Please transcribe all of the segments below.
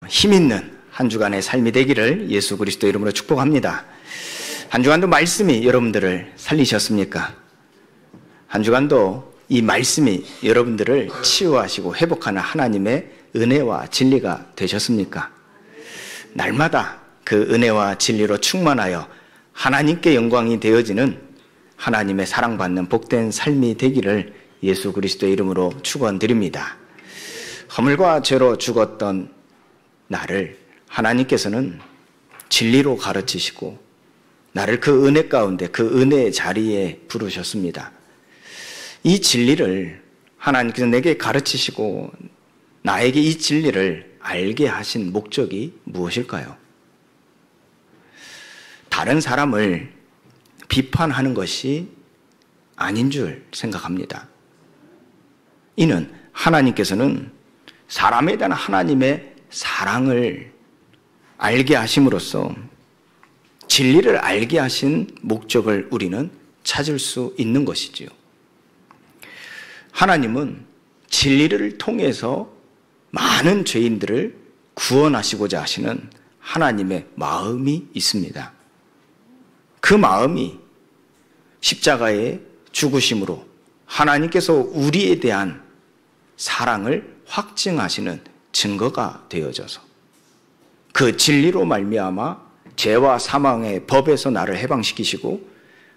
힘있는 한 주간의 삶이 되기를 예수 그리스도 이름으로 축복합니다. 한 주간도 말씀이 여러분들을 살리셨습니까? 한 주간도 이 말씀이 여러분들을 치유하시고 회복하는 하나님의 은혜와 진리가 되셨습니까? 날마다 그 은혜와 진리로 충만하여 하나님께 영광이 되어지는 하나님의 사랑받는 복된 삶이 되기를 예수 그리스도의 이름으로 축원드립니다. 허물과 죄로 죽었던 나를 하나님께서는 진리로 가르치시고 나를 그 은혜 가운데 그 은혜의 자리에 부르셨습니다. 이 진리를 하나님께서 내게 가르치시고 나에게 이 진리를 알게 하신 목적이 무엇일까요? 다른 사람을 비판하는 것이 아닌 줄 생각합니다. 이는 하나님께서는 사람에 대한 하나님의 사랑을 알게 하심으로써 진리를 알게 하신 목적을 우리는 찾을 수 있는 것이지요. 하나님은 진리를 통해서 많은 죄인들을 구원하시고자 하시는 하나님의 마음이 있습니다. 그 마음이 십자가의 죽으심으로 하나님께서 우리에 대한 사랑을 확증하시는 증거가 되어져서 그 진리로 말미암아 죄와 사망의 법에서 나를 해방시키시고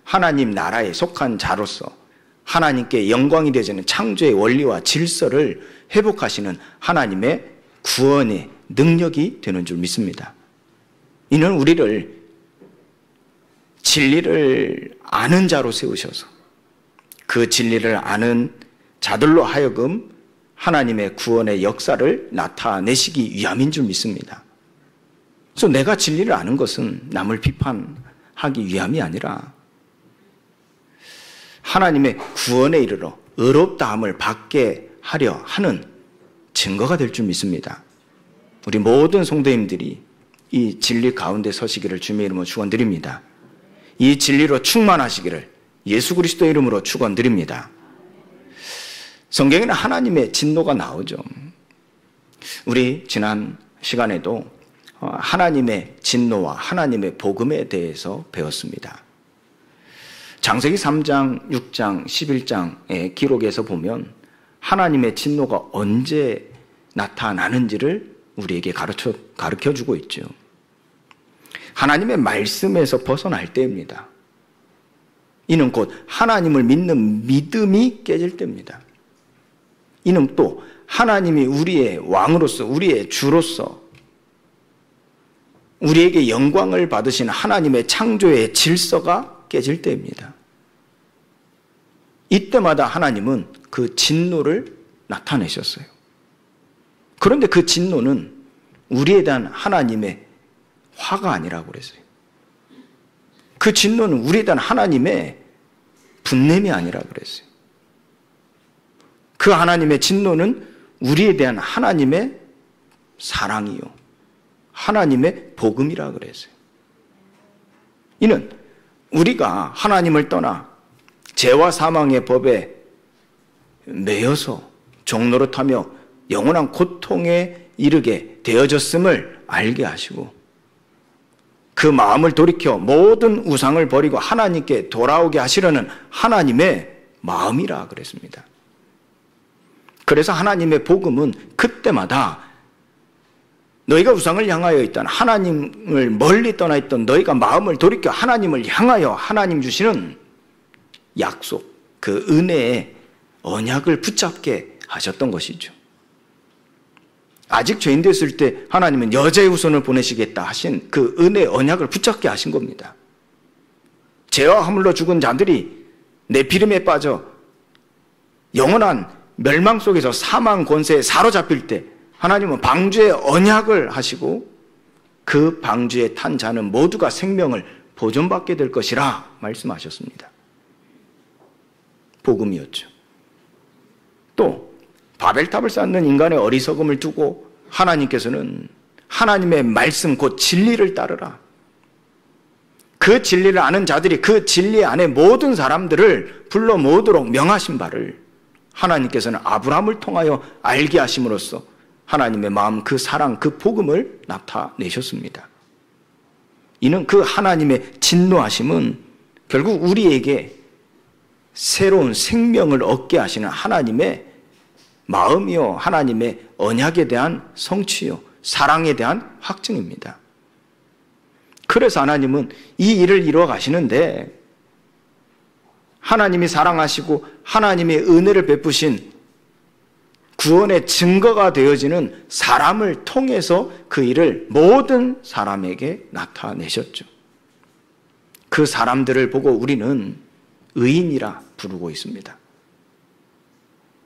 하나님 나라에 속한 자로서 하나님께 영광이 되어지는 창조의 원리와 질서를 회복하시는 하나님의 구원의 능력이 되는 줄 믿습니다. 이는 우리를 진리를 아는 자로 세우셔서 그 진리를 아는 자들로 하여금 하나님의 구원의 역사를 나타내시기 위함인 줄 믿습니다. 그래서 내가 진리를 아는 것은 남을 비판하기 위함이 아니라 하나님의 구원에 이르러 의롭다함을 받게 하려 하는 증거가 될 줄 믿습니다. 우리 모든 성도님들이 이 진리 가운데 서시기를 주님의 이름으로 축원드립니다. 이 진리로 충만하시기를 예수 그리스도의 이름으로 축원드립니다. 성경에는 하나님의 진노가 나오죠. 우리 지난 시간에도 하나님의 진노와 하나님의 복음에 대해서 배웠습니다. 창세기 3장, 6장, 11장의 기록에서 보면 하나님의 진노가 언제 나타나는지를 우리에게 가르쳐주고 있죠. 하나님의 말씀에서 벗어날 때입니다. 이는 곧 하나님을 믿는 믿음이 깨질 때입니다. 이는 또 하나님이 우리의 왕으로서 우리의 주로서 우리에게 영광을 받으신 하나님의 창조의 질서가 깨질 때입니다. 이때마다 하나님은 그 진노를 나타내셨어요. 그런데 그 진노는 우리에 대한 하나님의 화가 아니라고 그랬어요. 그 진노는 우리에 대한 하나님의 분냄이 아니라고 그랬어요. 그 하나님의 진노는 우리에 대한 하나님의 사랑이요, 하나님의 복음이라고 그랬어요. 이는 우리가 하나님을 떠나 죄와 사망의 법에 매여서 종노릇하며 영원한 고통에 이르게 되어졌음을 알게 하시고 그 마음을 돌이켜 모든 우상을 버리고 하나님께 돌아오게 하시려는 하나님의 마음이라 그랬습니다. 그래서 하나님의 복음은 그때마다 너희가 우상을 향하여 있던 하나님을 멀리 떠나 있던 너희가 마음을 돌이켜 하나님을 향하여 하나님 주시는 약속, 그 은혜의 언약을 붙잡게 하셨던 것이죠. 아직 죄인 됐을 때 하나님은 여자의 후손을 보내시겠다 하신 그 은혜의 언약을 붙잡게 하신 겁니다. 죄와 허물로 죽은 자들이 네피림에 빠져 영원한 멸망 속에서 사망 권세에 사로잡힐 때 하나님은 방주의 언약을 하시고 그 방주에 탄 자는 모두가 생명을 보존받게 될 것이라 말씀하셨습니다. 복음이었죠. 또 바벨탑을 쌓는 인간의 어리석음을 두고 하나님께서는 하나님의 말씀 곧 진리를 따르라. 그 진리를 아는 자들이 그 진리 안에 모든 사람들을 불러 모으도록 명하신 바를 하나님께서는 아브라함을 통하여 알게 하심으로써 하나님의 마음, 그 사랑, 그 복음을 나타내셨습니다. 이는 그 하나님의 진노하심은 결국 우리에게 새로운 생명을 얻게 하시는 하나님의 마음이요, 하나님의 언약에 대한 성취요, 사랑에 대한 확증입니다. 그래서 하나님은 이 일을 이루어 가시는데, 하나님이 사랑하시고 하나님의 은혜를 베푸신 구원의 증거가 되어지는 사람을 통해서 그 일을 모든 사람에게 나타내셨죠. 그 사람들을 보고 우리는 의인이라 부르고 있습니다.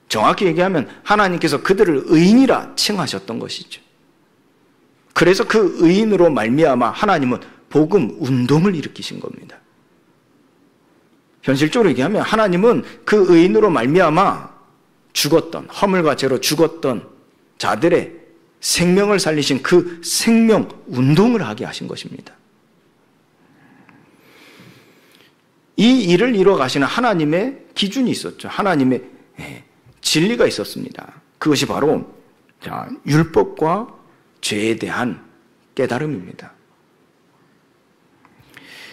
정확히 얘기하면 하나님께서 그들을 의인이라 칭하셨던 것이죠. 그래서 그 의인으로 말미암아 하나님은 복음 운동을 일으키신 겁니다. 현실적으로 얘기하면 하나님은 그 의인으로 말미암아 죽었던, 허물과 죄로 죽었던 자들의 생명을 살리신 그 생명 운동을 하게 하신 것입니다. 이 일을 이루어 가시는 하나님의 기준이 있었죠. 하나님의 진리가 있었습니다. 그것이 바로 율법과 죄에 대한 깨달음입니다.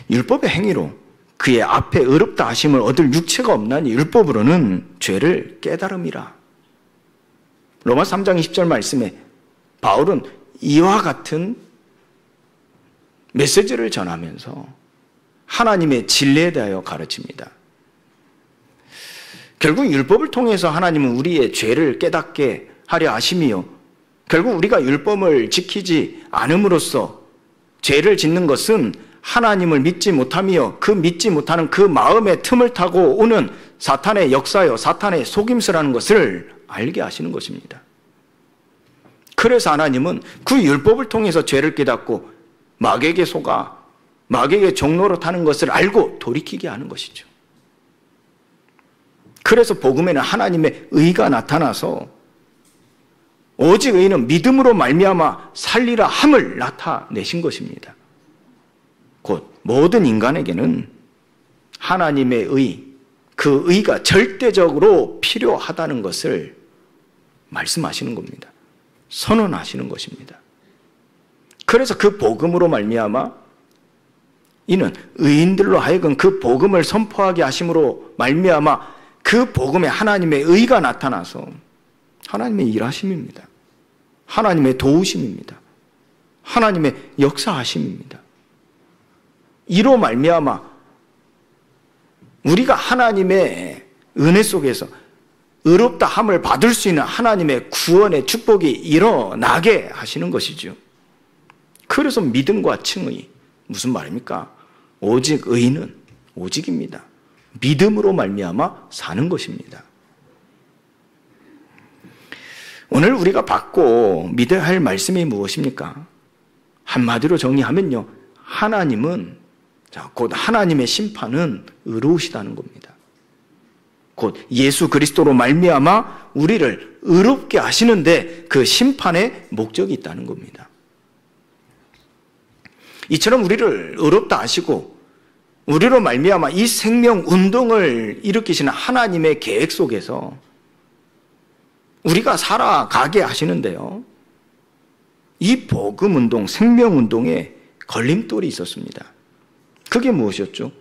율법의 행위로 그의 앞에 의롭다 하심을 얻을 육체가 없나니 율법으로는 죄를 깨달음이라. 로마서 3장 20절 말씀에 바울은 이와 같은 메시지를 전하면서 하나님의 진리에 대하여 가르칩니다. 결국 율법을 통해서 하나님은 우리의 죄를 깨닫게 하려 하심이요, 결국 우리가 율법을 지키지 않음으로써 죄를 짓는 것은 하나님을 믿지 못하며 그 믿지 못하는 그 마음의 틈을 타고 오는 사탄의 역사요, 사탄의 속임수라는 것을 알게 하시는 것입니다. 그래서 하나님은 그 율법을 통해서 죄를 깨닫고 마귀에게 속아 마귀에게 종로로 타는 것을 알고 돌이키게 하는 것이죠. 그래서 복음에는 하나님의 의가 나타나서 오직 의는 믿음으로 말미암아 살리라 함을 나타내신 것입니다. 곧 모든 인간에게는 하나님의 의, 그 의가 절대적으로 필요하다는 것을 말씀하시는 겁니다. 선언하시는 것입니다. 그래서 그 복음으로 말미암아 이는 의인들로 하여금 그 복음을 선포하게 하심으로 말미암아 그 복음에 하나님의 의가 나타나서 하나님의 일하심입니다. 하나님의 도우심입니다. 하나님의 역사하심입니다. 이로 말미암아 우리가 하나님의 은혜 속에서 의롭다 함을 받을 수 있는 하나님의 구원의 축복이 일어나게 하시는 것이죠. 그래서 믿음과 칭의, 무슨 말입니까? 오직 의는 오직입니다. 믿음으로 말미암아 사는 것입니다. 오늘 우리가 받고 믿어야 할 말씀이 무엇입니까? 한마디로 정리하면요, 하나님은, 곧 하나님의 심판은 의로우시다는 겁니다. 곧 예수 그리스도로 말미암아 우리를 의롭게 하시는데 그 심판의 목적이 있다는 겁니다. 이처럼 우리를 의롭다 하시고 우리로 말미암아 이 생명 운동을 일으키시는 하나님의 계획 속에서 우리가 살아가게 하시는데요, 이 복음 운동, 생명 운동에 걸림돌이 있었습니다. 그게 무엇이었죠?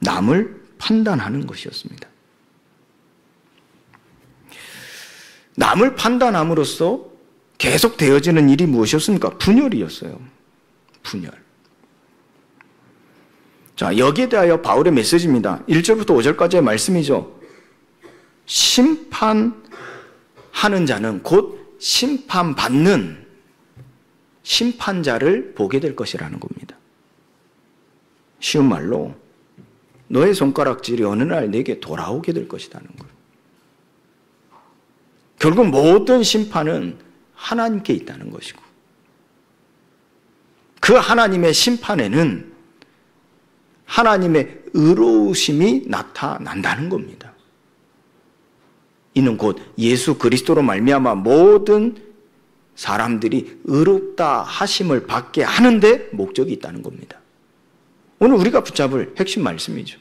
남을 판단하는 것이었습니다. 남을 판단함으로써 계속 되어지는 일이 무엇이었습니까? 분열이었어요. 분열. 자, 여기에 대하여 바울의 메시지입니다. 1절부터 5절까지의 말씀이죠. 심판하는 자는 곧 심판받는 심판자를 보게 될 것이라는 겁니다. 쉬운 말로 너의 손가락질이 어느 날 내게 돌아오게 될 것이라는 거예요. 결국 모든 심판은 하나님께 있다는 것이고 그 하나님의 심판에는 하나님의 의로우심이 나타난다는 겁니다. 이는 곧 예수 그리스도로 말미암아 모든 사람들이 의롭다 하심을 받게 하는데 목적이 있다는 겁니다. 오늘 우리가 붙잡을 핵심 말씀이죠.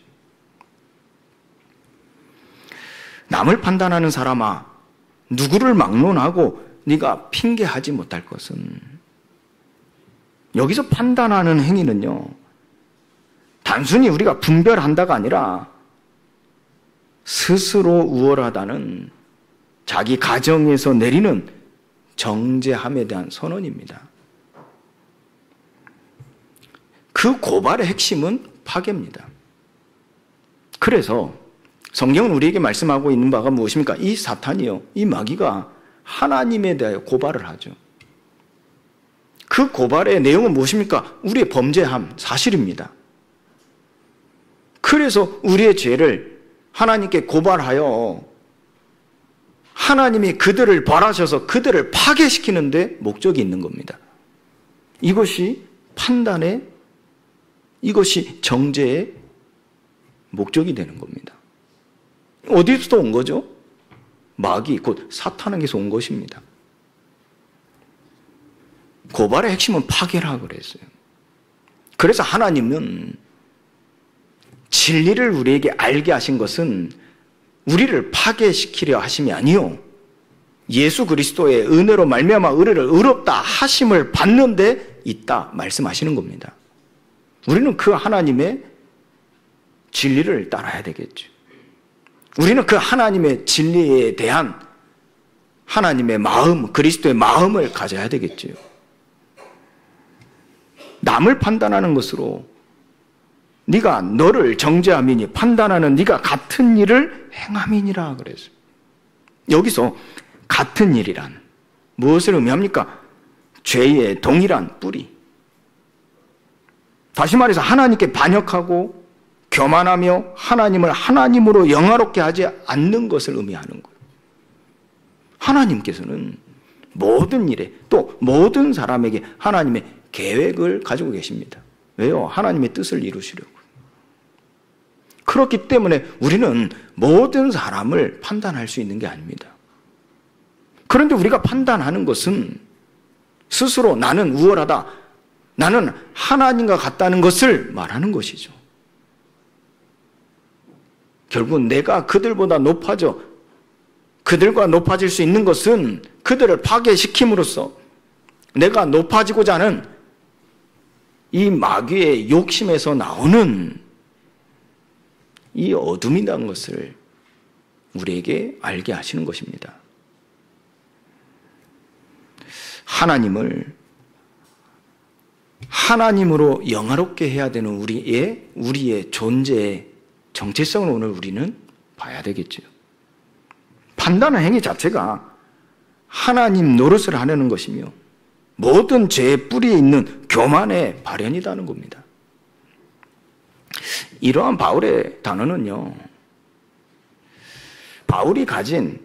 남을 판단하는 사람아, 누구를 막론하고 네가 핑계하지 못할 것은, 여기서 판단하는 행위는요, 단순히 우리가 분별한다가 아니라 스스로 우월하다는 자기 가정에서 내리는 정죄함에 대한 선언입니다. 그 고발의 핵심은 파괴입니다. 그래서 성경은 우리에게 말씀하고 있는 바가 무엇입니까? 이 사탄이요, 이 마귀가 하나님에 대하여 고발을 하죠. 그 고발의 내용은 무엇입니까? 우리의 범죄함, 사실입니다. 그래서 우리의 죄를 하나님께 고발하여 하나님이 그들을 벌하셔서 그들을 파괴시키는데 목적이 있는 겁니다. 이것이 판단의, 이것이 정죄의 목적이 되는 겁니다. 어디서 온 거죠? 마귀, 곧 사탄에게서 온 것입니다. 고발의 핵심은 파괴라 그랬어요. 그래서 하나님은 진리를 우리에게 알게 하신 것은 우리를 파괴시키려 하심이 아니요, 예수 그리스도의 은혜로 말미암아 우리를 의롭다 하심을 받는 데 있다 말씀하시는 겁니다. 우리는 그 하나님의 진리를 따라야 되겠죠. 우리는 그 하나님의 진리에 대한 하나님의 마음, 그리스도의 마음을 가져야 되겠죠. 남을 판단하는 것으로 네가 너를 정죄함이니 판단하는 네가 같은 일을 행함이니라 그랬어요. 여기서 같은 일이란 무엇을 의미합니까? 죄의 동일한 뿌리. 다시 말해서 하나님께 반역하고 교만하며 하나님을 하나님으로 영화롭게 하지 않는 것을 의미하는 거예요. 하나님께서는 모든 일에 또 모든 사람에게 하나님의 계획을 가지고 계십니다. 왜요? 하나님의 뜻을 이루시려고. 그렇기 때문에 우리는 모든 사람을 판단할 수 있는 게 아닙니다. 그런데 우리가 판단하는 것은 스스로 나는 우월하다, 나는 하나님과 같다는 것을 말하는 것이죠. 결국 내가 그들보다 높아져, 그들과 높아질 수 있는 것은 그들을 파괴시킴으로써 내가 높아지고자 하는 이 마귀의 욕심에서 나오는 이 어둠이라는 것을 우리에게 알게 하시는 것입니다. 하나님을 하나님으로 영화롭게 해야 되는 우리의 존재의 정체성을 오늘 우리는 봐야 되겠죠. 판단의 행위 자체가 하나님 노릇을 하려는 것이며 모든 죄의 뿌리에 있는 교만의 발현이라는 겁니다. 이러한 바울의 단어는요, 바울이 가진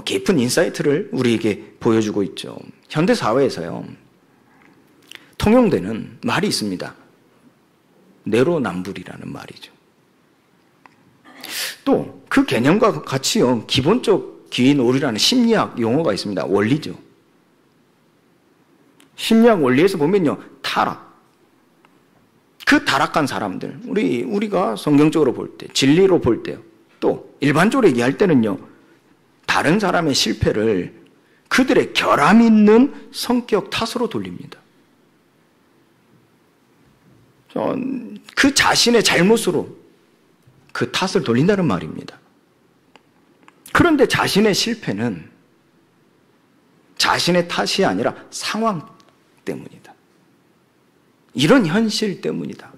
깊은 인사이트를 우리에게 보여주고 있죠. 현대 사회에서요, 통용되는 말이 있습니다. 내로남불이라는 말이죠. 또 그 개념과 같이요, 기본적 기인오류라는 심리학 용어가 있습니다. 원리죠. 심리학 원리에서 보면요, 타락. 그 타락한 사람들, 우리가 성경적으로 볼 때, 진리로 볼 때요, 또 일반적으로 얘기할 때는요, 다른 사람의 실패를 그들의 결함 있는 성격 탓으로 돌립니다. 그 자신의 잘못으로 그 탓을 돌린다는 말입니다. 그런데 자신의 실패는 자신의 탓이 아니라 상황 때문이다. 이런 현실 때문이다.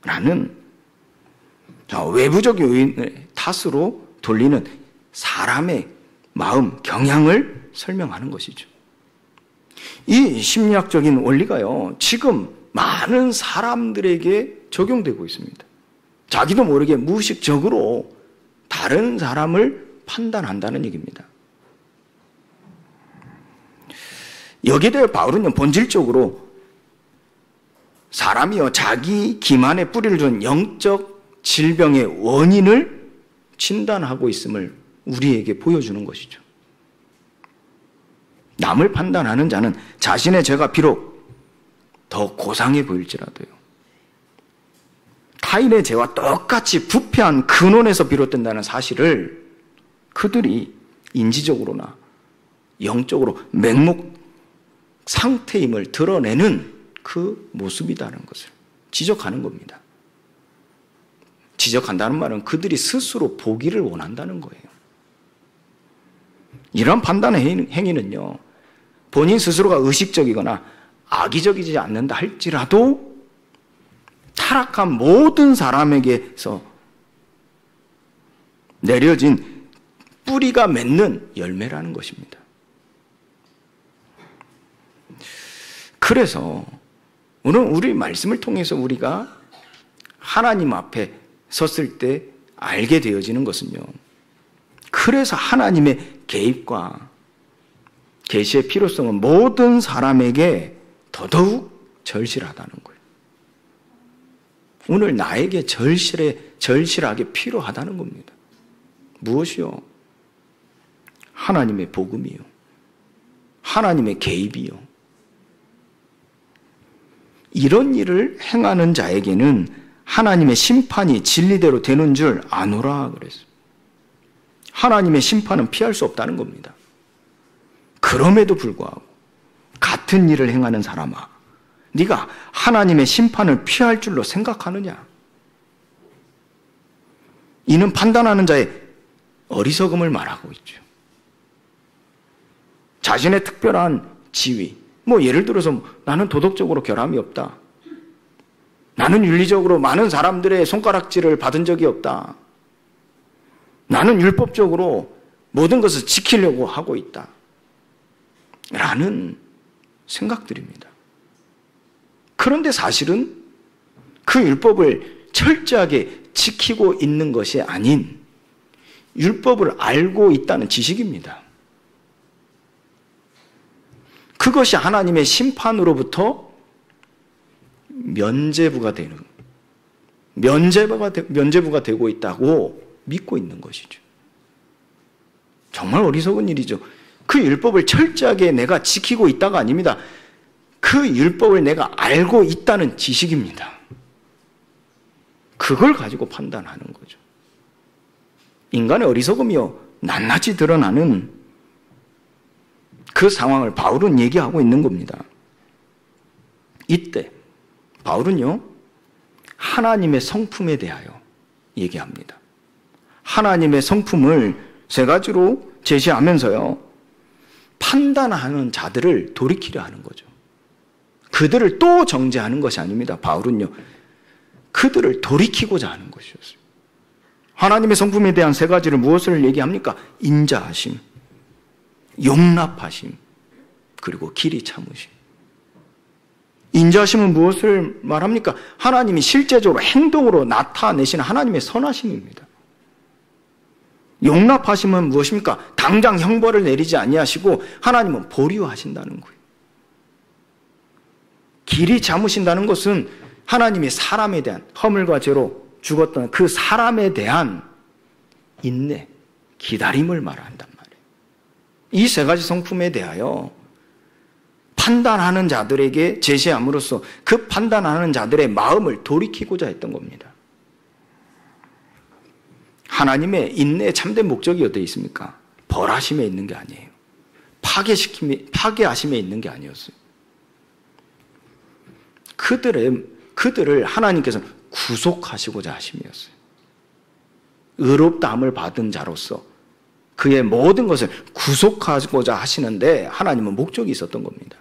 라는 외부적 요인을 탓으로 돌리는 사람의 마음, 경향을 설명하는 것이죠. 이 심리학적인 원리가요, 지금 많은 사람들에게 적용되고 있습니다. 자기도 모르게 무의식적으로 다른 사람을 판단한다는 얘기입니다. 여기에 대해 바울은 본질적으로 사람이요, 자기 기만에 뿌리를 둔 영적 질병의 원인을 진단하고 있음을 우리에게 보여주는 것이죠. 남을 판단하는 자는 자신의 죄가 비록 더 고상해 보일지라도요, 타인의 죄와 똑같이 부패한 근원에서 비롯된다는 사실을 그들이 인지적으로나 영적으로 맹목 상태임을 드러내는 그 모습이다는 것을 지적하는 겁니다. 지적한다는 말은 그들이 스스로 보기를 원한다는 거예요. 이런 판단의 행위는요, 본인 스스로가 의식적이거나 악의적이지 않는다 할지라도 타락한 모든 사람에게서 내려진 뿌리가 맺는 열매라는 것입니다. 그래서 오늘 우리 말씀을 통해서 우리가 하나님 앞에 섰을 때 알게 되어지는 것은요, 그래서 하나님의 개입과 계시의 필요성은 모든 사람에게 더더욱 절실하다는 거예요. 오늘 나에게 절실하게 필요하다는 겁니다. 무엇이요? 하나님의 복음이요. 하나님의 개입이요. 이런 일을 행하는 자에게는 하나님의 심판이 진리대로 되는 줄 아노라 그랬어요. 하나님의 심판은 피할 수 없다는 겁니다. 그럼에도 불구하고 같은 일을 행하는 사람아, 네가 하나님의 심판을 피할 줄로 생각하느냐? 이는 판단하는 자의 어리석음을 말하고 있죠. 자신의 특별한 지위, 예를 들어서 나는 도덕적으로 결함이 없다. 나는 윤리적으로 많은 사람들의 손가락질을 받은 적이 없다. 나는 율법적으로 모든 것을 지키려고 하고 있다. 라는 생각들입니다. 그런데 사실은 그 율법을 철저하게 지키고 있는 것이 아닌 율법을 알고 있다는 지식입니다. 그것이 하나님의 심판으로부터 면죄부가 되고 있다고 믿고 있는 것이죠. 정말 어리석은 일이죠. 그 율법을 철저하게 내가 지키고 있다가 아닙니다. 그 율법을 내가 알고 있다는 지식입니다. 그걸 가지고 판단하는 거죠. 인간의 어리석음이요, 낱낱이 드러나는 그 상황을 바울은 얘기하고 있는 겁니다. 이때 바울은요, 하나님의 성품에 대하여 얘기합니다. 하나님의 성품을 세 가지로 제시하면서요, 판단하는 자들을 돌이키려 하는 거죠. 그들을 또 정죄하는 것이 아닙니다. 바울은요, 그들을 돌이키고자 하는 것이었어요. 하나님의 성품에 대한 세 가지를 무엇을 얘기합니까? 인자하심, 용납하심, 그리고 길이 참으심. 인자하심은 무엇을 말합니까? 하나님이 실제적으로 행동으로 나타내시는 하나님의 선하심입니다. 용납하심은 무엇입니까? 당장 형벌을 내리지 아니하시고 하나님은 보류하신다는 거예요. 길이 참으신다는 것은 하나님이 사람에 대한 허물과 죄로 죽었던 그 사람에 대한 인내, 기다림을 말한단 말이에요. 이 세 가지 성품에 대하여 판단하는 자들에게 제시함으로써 그 판단하는 자들의 마음을 돌이키고자 했던 겁니다. 하나님의 인내의 참된 목적이 어디에 있습니까? 벌하심에 있는 게 아니에요. 파괴하심에 있는 게 아니었어요. 그들을 하나님께서 구속하시고자 하심이었어요. 의롭다함을 받은 자로서 그의 모든 것을 구속하고자 하시는데 하나님은 목적이 있었던 겁니다.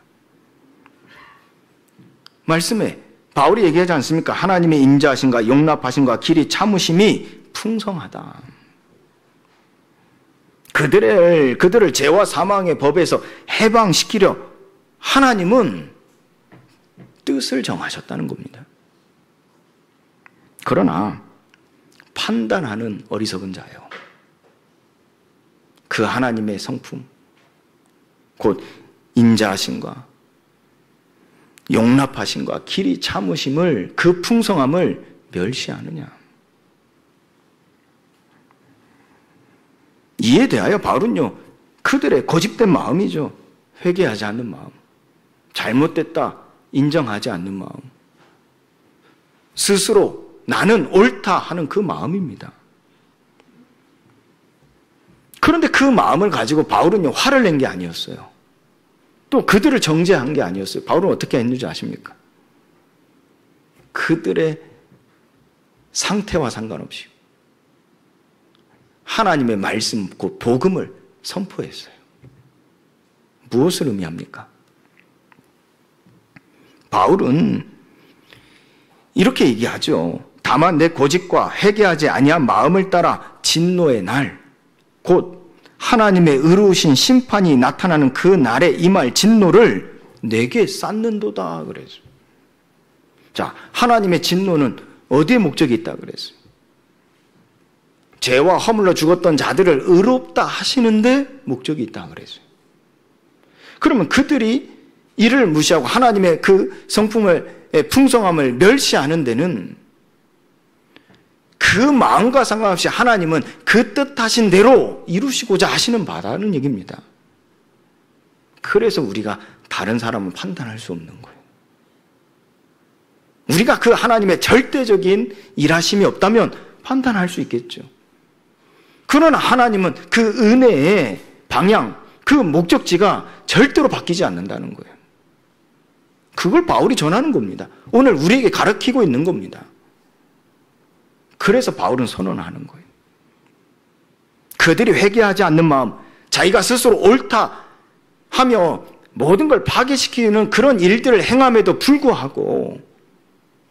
말씀에 바울이 얘기하지 않습니까? 하나님의 인자하심과 용납하심과 길이 참으심이 풍성하다. 그들을 죄와 사망의 법에서 해방시키려 하나님은 뜻을 정하셨다는 겁니다. 그러나 판단하는 어리석은 자요, 그 하나님의 성품, 곧 인자하심과 용납하심과 길이 참으심을, 그 풍성함을 멸시하느냐. 이에 대하여 바울은요, 그들의 고집된 마음이죠. 회개하지 않는 마음, 잘못됐다 인정하지 않는 마음, 스스로 나는 옳다 하는 그 마음입니다. 그런데 그 마음을 가지고 바울은요, 화를 낸 게 아니었어요. 또 그들을 정죄한 게 아니었어요. 바울은 어떻게 했는지 아십니까? 그들의 상태와 상관없이 하나님의 말씀, 그 복음을 선포했어요. 무엇을 의미합니까? 바울은 이렇게 얘기하죠. 다만 내 고집과 회개하지 아니한 마음을 따라 진노의 날, 곧 하나님의 의로우신 심판이 나타나는 그 날에 임할 진노를 내게 쌓는도다 그랬어요. 자, 하나님의 진노는 어디에 목적이 있다 그랬어요? 죄와 허물로 죽었던 자들을 의롭다 하시는데 목적이 있다 그랬어요. 그러면 그들이 이를 무시하고 하나님의 그 성품을, 풍성함을 멸시하는 데는 그 마음과 상관없이 하나님은 그 뜻하신 대로 이루시고자 하시는 바라는 얘기입니다. 그래서 우리가 다른 사람은 판단할 수 없는 거예요. 우리가 그 하나님의 절대적인 일하심이 없다면 판단할 수 있겠죠. 그러나 하나님은 그 은혜의 방향, 그 목적지가 절대로 바뀌지 않는다는 거예요. 그걸 바울이 전하는 겁니다. 오늘 우리에게 가르치고 있는 겁니다. 그래서 바울은 선언하는 거예요. 그들이 회개하지 않는 마음, 자기가 스스로 옳다 하며 모든 걸 파괴시키는 그런 일들을 행함에도 불구하고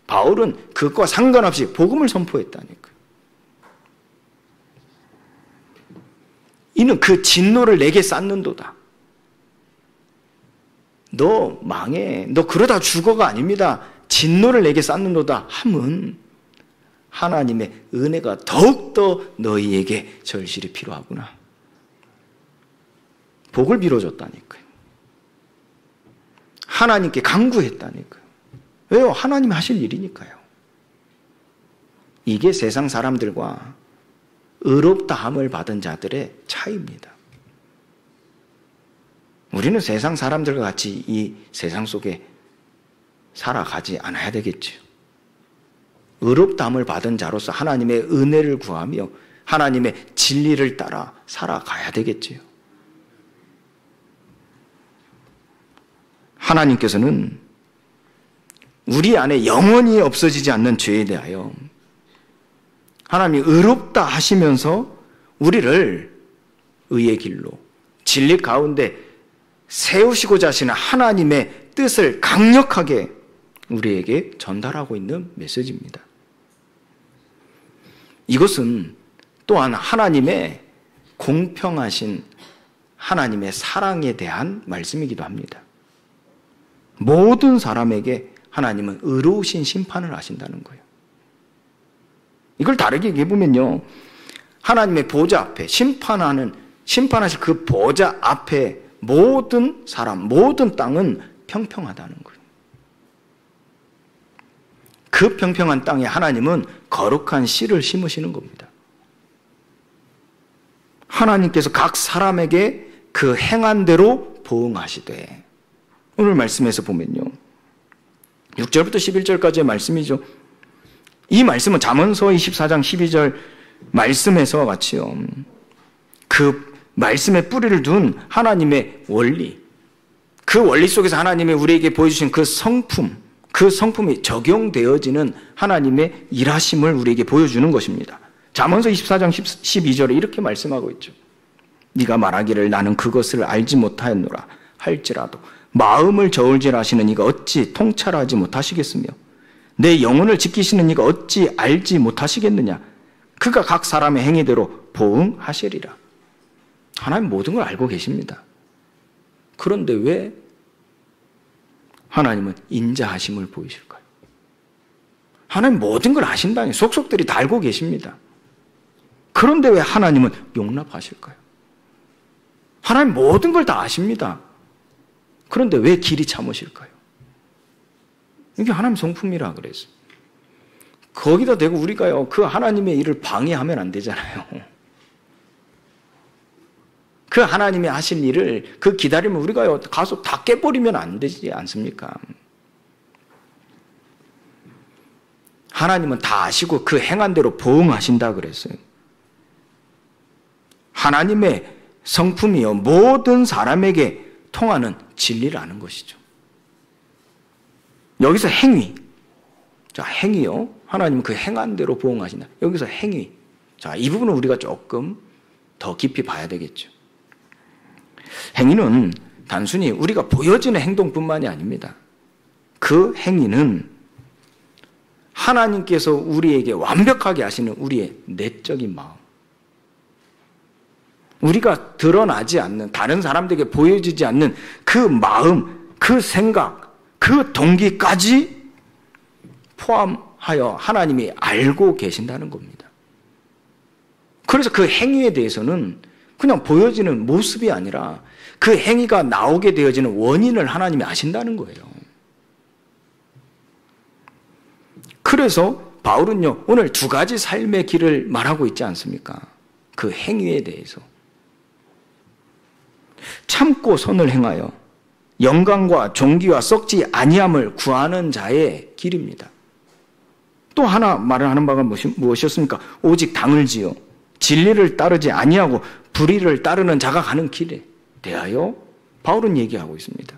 바울은 그것과 상관없이 복음을 선포했다니까요. 이는 그 진노를 내게 쌓는도다. 너 망해. 너 그러다 죽어가 아닙니다. 진노를 내게 쌓는도다 함은 하나님의 은혜가 더욱더 너희에게 절실히 필요하구나. 복을 빌어줬다니까요. 하나님께 간구했다니까요. 왜요? 하나님이 하실 일이니까요. 이게 세상 사람들과 의롭다함을 받은 자들의 차이입니다. 우리는 세상 사람들과 같이 이 세상 속에 살아가지 않아야 되겠지요. 의롭다함을 받은 자로서 하나님의 은혜를 구하며 하나님의 진리를 따라 살아가야 되겠지요. 하나님께서는 우리 안에 영원히 없어지지 않는 죄에 대하여 하나님이 의롭다 하시면서 우리를 의의 길로 진리 가운데 세우시고자 하시는 하나님의 뜻을 강력하게 우리에게 전달하고 있는 메시지입니다. 이것은 또한 하나님의 공평하신 하나님의 사랑에 대한 말씀이기도 합니다. 모든 사람에게 하나님은 의로우신 심판을 하신다는 거예요. 이걸 다르게 얘기해보면요, 하나님의 보좌 앞에 심판하실 그 보좌 앞에 모든 사람, 모든 땅은 평평하다는 거예요. 그 평평한 땅에 하나님은 거룩한 씨를 심으시는 겁니다. 하나님께서 각 사람에게 그 행한 대로 보응하시되, 오늘 말씀에서 보면요, 6절부터 11절까지의 말씀이죠. 이 말씀은 잠언서 24장 12절 말씀에서와 같이요, 그 말씀의 뿌리를 둔 하나님의 원리, 그 원리 속에서 하나님이 우리에게 보여주신 그 성품, 그 성품이 적용되어지는 하나님의 일하심을 우리에게 보여주는 것입니다. 잠언서 24장 12절에 이렇게 말씀하고 있죠. 네가 말하기를 나는 그것을 알지 못하였노라 할지라도 마음을 저울질하시는 이가 어찌 통찰하지 못하시겠으며 내 영혼을 지키시는 이가 어찌 알지 못하시겠느냐. 그가 각 사람의 행위대로 보응하시리라. 하나님 모든 걸 알고 계십니다. 그런데 왜 하나님은 인자하심을 보이실까요? 하나님 모든 걸 아신다니, 속속들이 다 알고 계십니다. 그런데 왜 하나님은 용납하실까요? 하나님 모든 걸 다 아십니다. 그런데 왜 길이 참으실까요? 이게 하나님 성품이라 그랬어요. 거기다 대고 우리가요, 그 하나님의 일을 방해하면 안 되잖아요. 그 하나님이 하실 일을 그 기다리면 우리가요, 가서 다 깨버리면 안 되지 않습니까? 하나님은 다 아시고 그 행한 대로 보응하신다 그랬어요. 하나님의 성품이요 모든 사람에게 통하는 진리를 아는 것이죠. 여기서 행위. 자, 행위요. 하나님은 그 행한 대로 보응하신다. 여기서 행위. 자, 이 부분은 우리가 조금 더 깊이 봐야 되겠죠. 행위는 단순히 우리가 보여지는 행동뿐만이 아닙니다. 그 행위는 하나님께서 우리에게 완벽하게 하시는 우리의 내적인 마음. 우리가 드러나지 않는, 다른 사람들에게 보여지지 않는 그 마음, 그 생각, 그 동기까지 포함하여 하나님이 알고 계신다는 겁니다. 그래서 그 행위에 대해서는 그냥 보여지는 모습이 아니라 그 행위가 나오게 되어지는 원인을 하나님이 아신다는 거예요. 그래서 바울은요, 오늘 두 가지 삶의 길을 말하고 있지 않습니까? 그 행위에 대해서. 참고 선을 행하여 영광과 존귀와 썩지 아니함을 구하는 자의 길입니다. 또 하나 말을 하는 바가 무엇이었습니까? 오직 당을 지어 진리를 따르지 아니하고 불의를 따르는 자가 가는 길에 대하여 바울은 얘기하고 있습니다.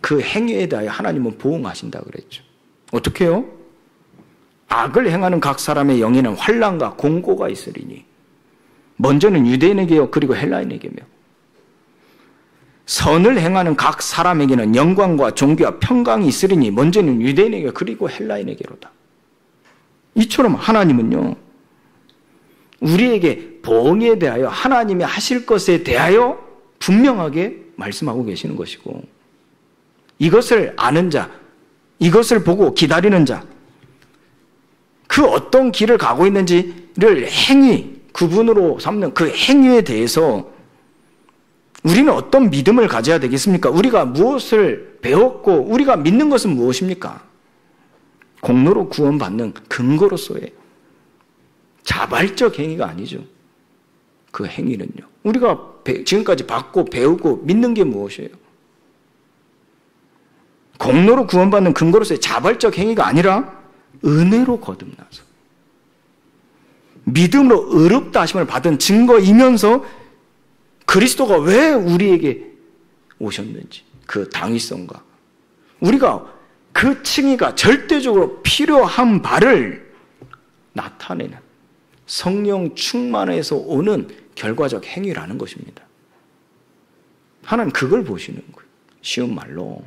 그 행위에 대하여 하나님은 보응하신다 그랬죠. 어떻게 해요? 악을 행하는 각 사람의 영에는 환난과 공고가 있으리니 먼저는 유대인에게요 그리고 헬라인에게며 선을 행하는 각 사람에게는 영광과 존귀와 평강이 있으리니 먼저는 유대인에게 그리고 헬라인에게로다. 이처럼 하나님은요 우리에게 보응에 대하여 하나님이 하실 것에 대하여 분명하게 말씀하고 계시는 것이고 이것을 아는 자, 이것을 보고 기다리는 자, 그 어떤 길을 가고 있는지를 행위, 구분으로 삼는 그 행위에 대해서 우리는 어떤 믿음을 가져야 되겠습니까? 우리가 무엇을 배웠고 우리가 믿는 것은 무엇입니까? 공로로 구원받는 근거로서의 자발적 행위가 아니죠. 그 행위는요. 우리가 지금까지 받고 배우고 믿는 게 무엇이에요? 공로로 구원받는 근거로서의 자발적 행위가 아니라 은혜로 거듭나서 믿음으로 의롭다 하심을 받은 증거이면서 그리스도가 왜 우리에게 오셨는지 그 당위성과 우리가 그 칭의가 절대적으로 필요한 바를 나타내는 성령 충만에서 오는 결과적 행위라는 것입니다. 하나님 그걸 보시는 거예요. 쉬운 말로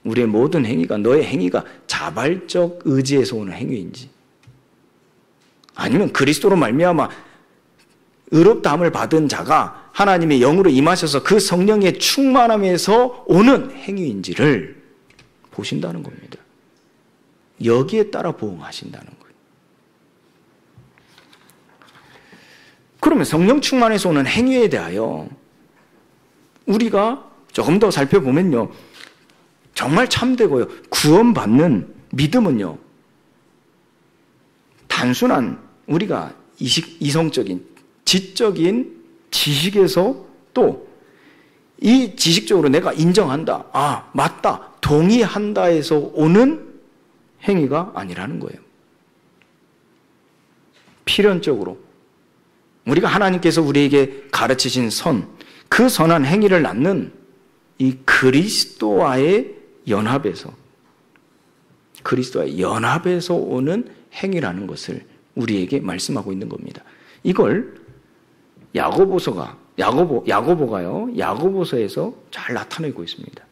우리의 모든 행위가 너의 행위가 자발적 의지에서 오는 행위인지 아니면 그리스도로 말미암아 의롭다함을 받은 자가 하나님의 영으로 임하셔서 그 성령의 충만함에서 오는 행위인지를 보신다는 겁니다. 여기에 따라 보응하신다는 거예요. 그러면 성령 충만에서 오는 행위에 대하여 우리가 조금 더 살펴보면요. 정말 참되고요. 구원받는 믿음은요. 단순한 우리가 이성적인 지적인 지식에서 또 이 지식적으로 내가 인정한다. 아, 맞다. 동의한다에서 오는 행위가 아니라는 거예요. 필연적으로 우리가 하나님께서 우리에게 가르치신 그 선한 행위를 낳는 이 그리스도와의 연합에서 오는 행위라는 것을 우리에게 말씀하고 있는 겁니다. 이걸 야고보서에서 잘 나타내고 있습니다.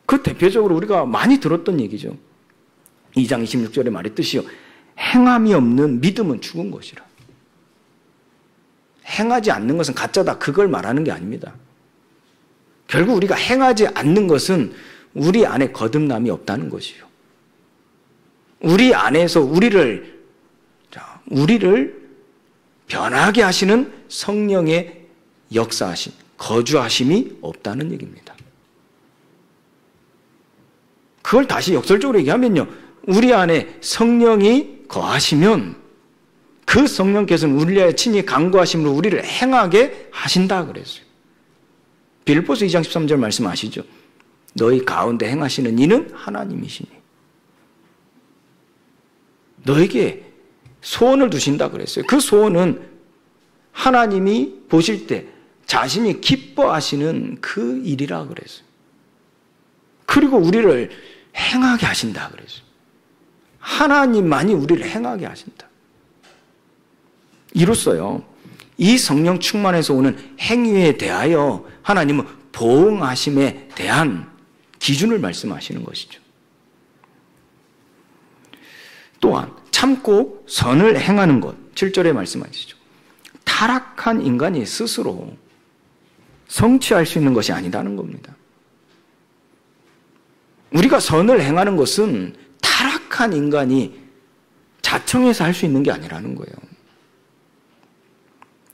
그 대표적으로 우리가 많이 들었던 얘기죠. 2장 26절에 말했듯이요. 행함이 없는 믿음은 죽은 것이라. 행하지 않는 것은 가짜다. 그걸 말하는 게 아닙니다. 결국 우리가 행하지 않는 것은 우리 안에 거듭남이 없다는 것이요. 우리 안에서 우리를 변하게 하시는 성령의 역사하심, 거주하심이 없다는 얘기입니다. 그걸 다시 역설적으로 얘기하면요. 우리 안에 성령이 거하시면 그 성령께서는 우리의 친히 강구하심으로 우리를 행하게 하신다 그랬어요. 빌립보서 2장 13절 말씀 아시죠? 너희 가운데 행하시는 이는 하나님이시니 너에게 소원을 두신다 그랬어요. 그 소원은 하나님이 보실 때 자신이 기뻐하시는 그 일이라 그랬어요. 그리고 우리를 행하게 하신다 그랬어요. 하나님만이 우리를 행하게 하신다. 이로써요, 이 성령 충만에서 오는 행위에 대하여 하나님은 보응하심에 대한 기준을 말씀하시는 것이죠. 또한 참고 선을 행하는 것, 7절에 말씀하시죠. 타락한 인간이 스스로 성취할 수 있는 것이 아니다는 겁니다. 우리가 선을 행하는 것은 타락한 인간이 자청해서 할 수 있는 게 아니라는 거예요.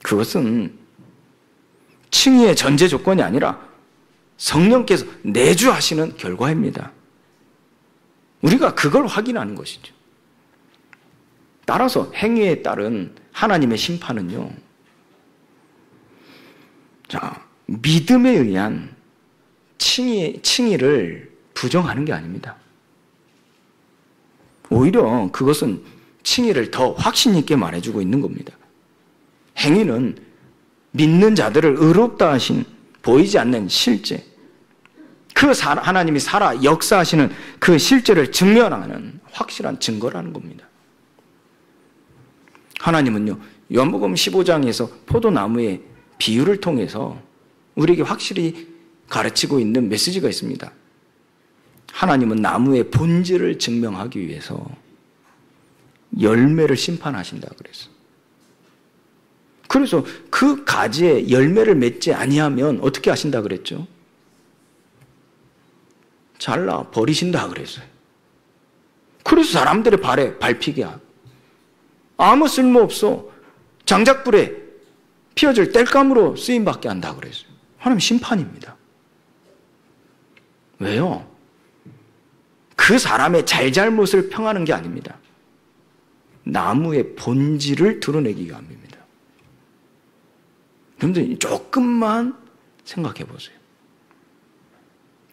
그것은 칭의의 전제 조건이 아니라 성령께서 내주하시는 결과입니다. 우리가 그걸 확인하는 것이죠. 따라서 행위에 따른 하나님의 심판은요, 자, 믿음에 의한 칭의를 부정하는 게 아닙니다. 오히려 그것은 칭의를 더 확신 있게 말해주고 있는 겁니다. 행위는 믿는 자들을 의롭다 하신 보이지 않는 실제, 하나님이 살아 역사하시는 그 실제를 증명하는 확실한 증거라는 겁니다. 하나님은요, 요한복음 15장에서 포도나무의 비유를 통해서 우리에게 확실히 가르치고 있는 메시지가 있습니다. 하나님은 나무의 본질을 증명하기 위해서 열매를 심판하신다 그랬어요. 그래서 그 가지에 열매를 맺지 아니하면 어떻게 하신다 그랬죠? 잘라 버리신다 그랬어요. 그래서 사람들의 발에 밟히게 하고 아무 쓸모없어 장작불에 피어질 땔감으로 쓰임받게 한다 그랬어요. 하나님 심판입니다. 왜요? 그 사람의 잘잘못을 평하는 게 아닙니다. 나무의 본질을 드러내기 위함입니다. 여러분들 조금만 생각해 보세요.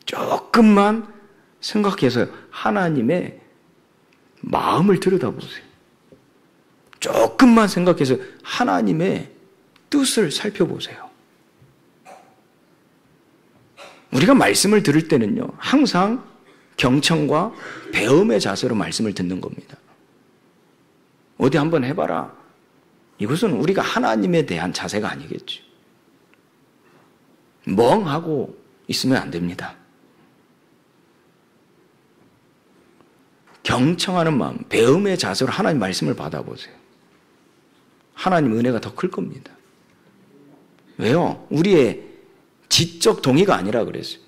조금만 생각해서 하나님의 마음을 들여다보세요. 조금만 생각해서 하나님의 뜻을 살펴보세요. 우리가 말씀을 들을 때는요, 항상 경청과 배움의 자세로 말씀을 듣는 겁니다. 어디 한번 해봐라. 이것은 우리가 하나님에 대한 자세가 아니겠죠. 멍하고 있으면 안 됩니다. 경청하는 마음, 배움의 자세로 하나님 말씀을 받아보세요. 하나님 은혜가 더 클 겁니다. 왜요? 우리의 지적 동의가 아니라 그랬어요.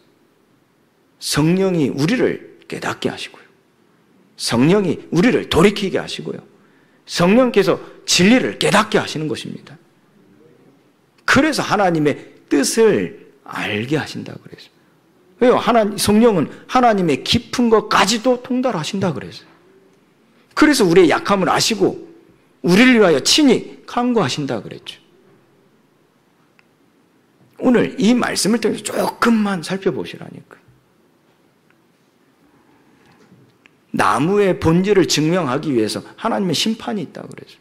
성령이 우리를 깨닫게 하시고요. 성령이 우리를 돌이키게 하시고요. 성령께서 진리를 깨닫게 하시는 것입니다. 그래서 하나님의 뜻을 알게 하신다 그랬어요. 왜요? 성령은 하나님의 깊은 것까지도 통달하신다 그랬어요. 그래서 우리의 약함을 아시고 우리를 위하여 친히 간구하신다 그랬죠. 오늘 이 말씀을 통해서 조금만 살펴보시라니까요. 나무의 본질을 증명하기 위해서 하나님의 심판이 있다고 그랬어요.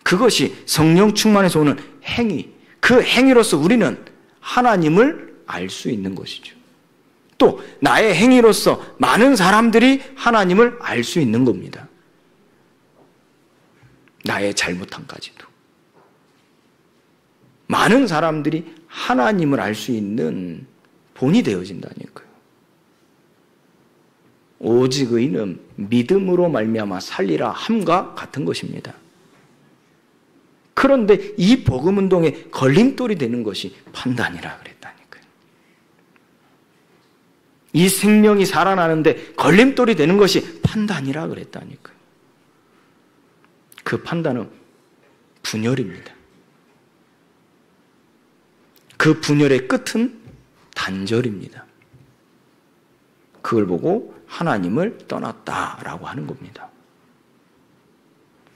그것이 성령 충만에서 오는 행위, 그 행위로서 우리는 하나님을 알 수 있는 것이죠. 또 나의 행위로서 많은 사람들이 하나님을 알 수 있는 겁니다. 나의 잘못함까지도. 많은 사람들이 하나님을 알 수 있는 본이 되어진다니까요. 오직 의인은 믿음으로 말미암아 살리라 함과 같은 것입니다. 그런데 이 복음운동에 걸림돌이 되는 것이 판단이라 그랬다니까요. 이 생명이 살아나는데 걸림돌이 되는 것이 판단이라 그랬다니까요. 그 판단은 분열입니다. 그 분열의 끝은 단절입니다. 그걸 보고 하나님을 떠났다라고 하는 겁니다.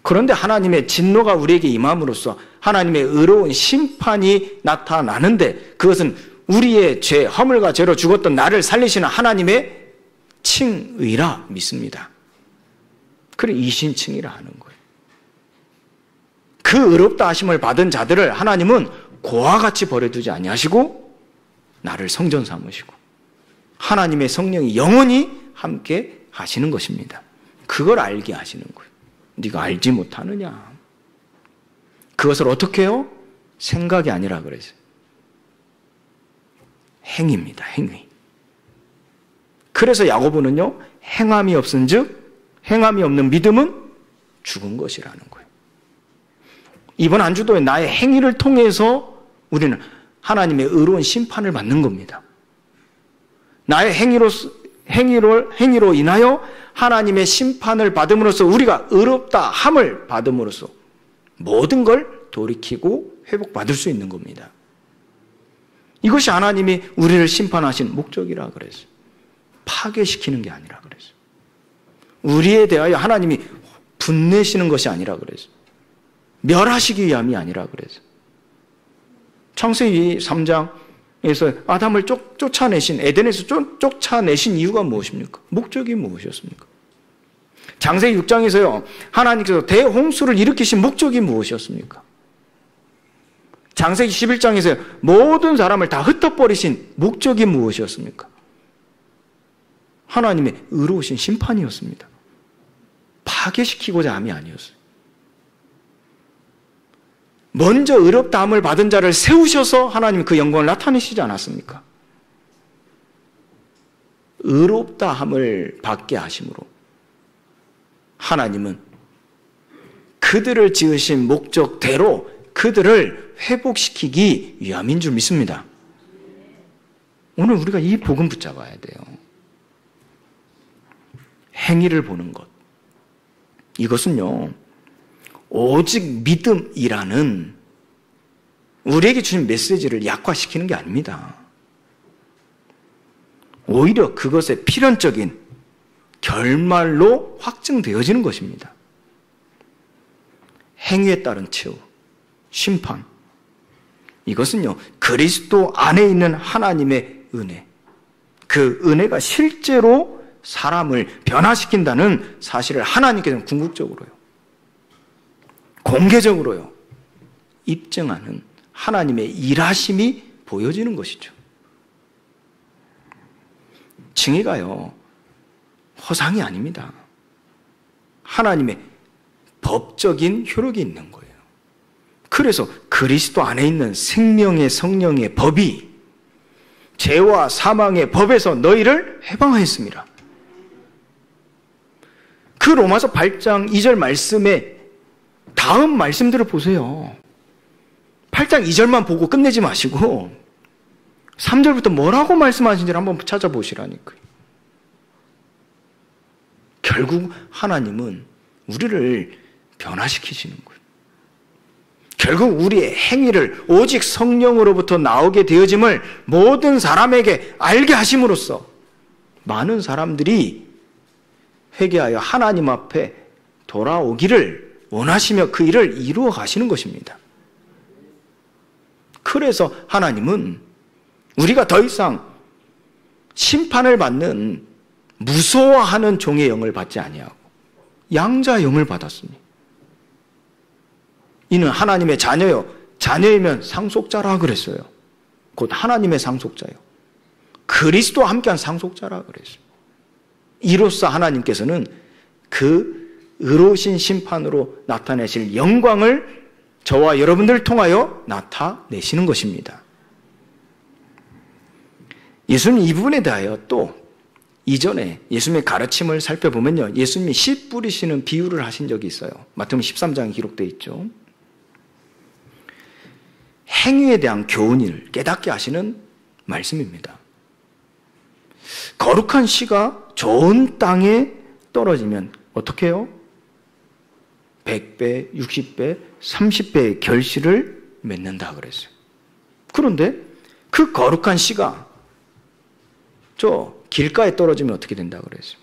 그런데 하나님의 진노가 우리에게 임함으로써 하나님의 의로운 심판이 나타나는데 그것은 우리의 죄, 허물과 죄로 죽었던 나를 살리시는 하나님의 칭의라 믿습니다. 그래 이신칭이라 하는 거예요. 그 의롭다 하심을 받은 자들을 하나님은 고와 같이 버려두지 아니하시고 나를 성전 삼으시고 하나님의 성령이 영원히 함께 하시는 것입니다. 그걸 알게 하시는 거예요. 네가 알지 못하느냐. 그것을 어떻게 해요? 생각이 아니라 그랬어요. 행위입니다. 행위. 그래서 야고보는요, 행함이 없은즉 행함이 없는 믿음은 죽은 것이라는 거예요. 이번 한 주도에 나의 행위를 통해서 우리는 하나님의 의로운 심판을 받는 겁니다. 나의 행위로 인하여 하나님의 심판을 받음으로써 우리가 의롭다 함을 받음으로써 모든 걸 돌이키고 회복받을 수 있는 겁니다. 이것이 하나님이 우리를 심판하신 목적이라 그랬어요. 파괴시키는 게 아니라 그랬어요. 우리에 대하여 하나님이 분내시는 것이 아니라 그랬어요. 멸하시기 위함이 아니라 그랬어요. 창세기 3장에서 아담을 쫓아내신, 에덴에서 쫓아내신 이유가 무엇입니까? 목적이 무엇이었습니까? 창세기 6장에서요, 하나님께서 대홍수를 일으키신 목적이 무엇이었습니까? 창세기 11장에서 모든 사람을 다 흩어버리신 목적이 무엇이었습니까? 하나님의 의로우신 심판이었습니다. 파괴시키고자 함이 아니었어요. 먼저 의롭다함을 받은 자를 세우셔서 하나님 그 영광을 나타내시지 않았습니까? 의롭다함을 받게 하심으로 하나님은 그들을 지으신 목적대로 그들을 회복시키기 위함인 줄 믿습니다. 오늘 우리가 이 복음 붙잡아야 돼요. 행위를 보는 것. 이것은요, 오직 믿음이라는 우리에게 주신 메시지를 약화시키는 게 아닙니다. 오히려 그것의 필연적인 결말로 확증되어지는 것입니다. 행위에 따른 최후, 심판. 이것은요, 그리스도 안에 있는 하나님의 은혜. 그 은혜가 실제로 사람을 변화시킨다는 사실을 하나님께서는 궁극적으로요, 공개적으로요, 입증하는 하나님의 일하심이 보여지는 것이죠. 징의가요, 허상이 아닙니다. 하나님의 법적인 효력이 있는 거예요. 그래서 그리스도 안에 있는 생명의 성령의 법이 죄와 사망의 법에서 너희를 해방하였습니다. 그 로마서 8장 2절 말씀의 다음 말씀들을 보세요. 8장 2절만 보고 끝내지 마시고 3절부터 뭐라고 말씀하신지를 한번 찾아보시라니까요. 결국 하나님은 우리를 변화시키시는 거예요. 결국 우리의 행위를 오직 성령으로부터 나오게 되어짐을 모든 사람에게 알게 하심으로써 많은 사람들이 회개하여 하나님 앞에 돌아오기를 원하시며 그 일을 이루어 가시는 것입니다. 그래서 하나님은 우리가 더 이상 심판을 받는 무서워하는 종의 영을 받지 아니하고 양자의 영을 받았습니다. 이는 하나님의 자녀요, 자녀이면 상속자라 그랬어요. 곧 하나님의 상속자요, 그리스도와 함께한 상속자라 그랬어요. 이로써 하나님께서는 그 의로우신 심판으로 나타내실 영광을 저와 여러분들을 통하여 나타내시는 것입니다. 예수님 이 부분에 대하여 또 이전에 예수님의 가르침을 살펴보면요, 예수님이 씨 뿌리시는 비유를 하신 적이 있어요. 마태복음 13장에 기록되어 있죠. 행위에 대한 교훈을 깨닫게 하시는 말씀입니다. 거룩한 씨가 좋은 땅에 떨어지면 어떻게 해요? 100배, 60배, 30배의 결실을 맺는다 그랬어요. 그런데 그 거룩한 씨가 저 길가에 떨어지면 어떻게 된다 그랬어요?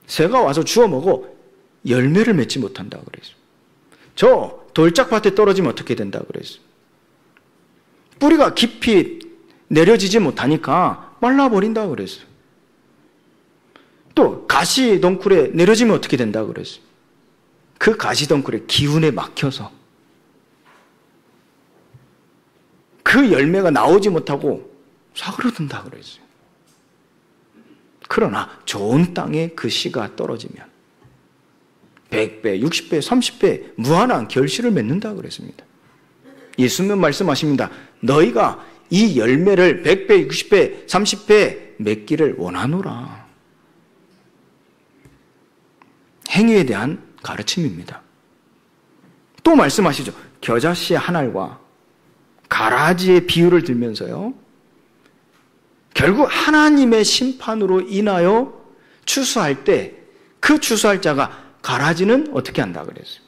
새가 와서 주워 먹어 열매를 맺지 못한다 그랬어요. 저 돌짝밭에 떨어지면 어떻게 된다 그랬어요? 뿌리가 깊이 내려지지 못하니까 말라버린다 그랬어요. 또 가시 덩굴에 내려지면 어떻게 된다 그랬어요? 그 가시덩굴의 기운에 막혀서 그 열매가 나오지 못하고 사그러든다 그랬어요. 그러나 좋은 땅에 그 씨가 떨어지면 100배, 60배, 30배 무한한 결실을 맺는다 그랬습니다. 예수님은 말씀하십니다. 너희가 이 열매를 100배, 60배, 30배 맺기를 원하노라. 행위에 대한 가르침입니다. 또 말씀하시죠. 겨자씨의 한 알과 가라지의 비유를 들면서요. 결국 하나님의 심판으로 인하여 추수할 때 그 추수할 자가 가라지는 어떻게 한다 그랬어요?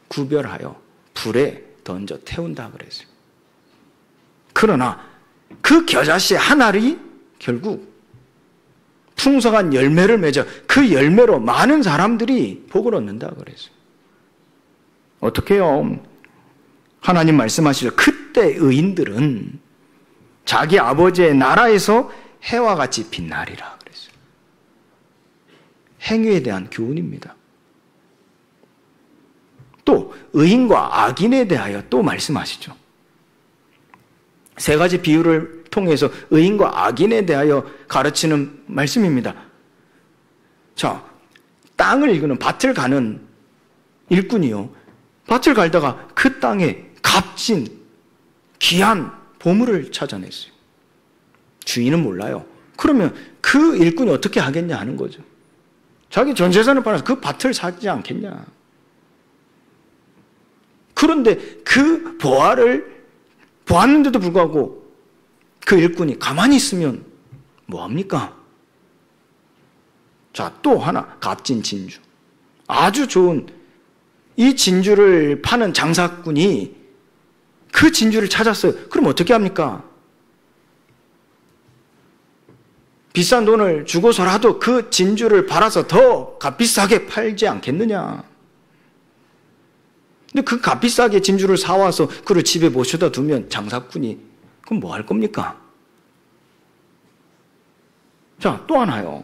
구별하여 불에 던져 태운다 그랬어요. 그러나 그 겨자씨의 한 알이 결국 풍성한 열매를 맺어 그 열매로 많은 사람들이 복을 얻는다 그랬어요. 어떻게 해요? 하나님 말씀하시죠. 그때 의인들은 자기 아버지의 나라에서 해와 같이 빛나리라 그랬어요. 행위에 대한 교훈입니다. 또 의인과 악인에 대하여 또 말씀하시죠. 세 가지 비유를 통해서 의인과 악인에 대하여 가르치는 말씀입니다. 자, 땅을 일구는 밭을 가는 일꾼이요. 밭을 갈다가 그 땅에 값진 귀한 보물을 찾아냈어요. 주인은 몰라요. 그러면 그 일꾼이 어떻게 하겠냐 하는 거죠. 자기 전 재산을 팔아서 그 밭을 사지 않겠냐. 그런데 그 보화를 보았는데도 불구하고 그 일꾼이 가만히 있으면 뭐합니까? 자, 또 하나 값진 진주. 아주 좋은 이 진주를 파는 장사꾼이 그 진주를 찾았어요. 그럼 어떻게 합니까? 비싼 돈을 주고서라도 그 진주를 팔아서 더 값비싸게 팔지 않겠느냐. 근데 그 값비싸게 진주를 사와서 그를 집에 모셔다 두면 장사꾼이 그럼 뭐 할 겁니까? 자, 또 하나요.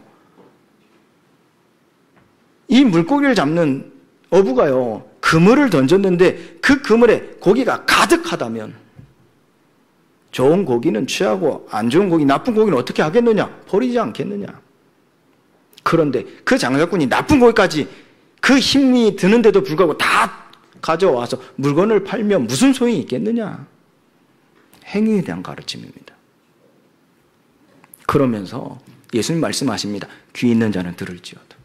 이 물고기를 잡는 어부가요, 그물을 던졌는데 그 그물에 고기가 가득하다면 좋은 고기는 취하고 안 좋은 고기, 나쁜 고기는 어떻게 하겠느냐? 버리지 않겠느냐? 그런데 그 장사꾼이 나쁜 고기까지 그 힘이 드는데도 불구하고 다 가져와서 물건을 팔면 무슨 소용이 있겠느냐? 행위에 대한 가르침입니다. 그러면서 예수님 말씀하십니다. 귀 있는 자는 들을지어다.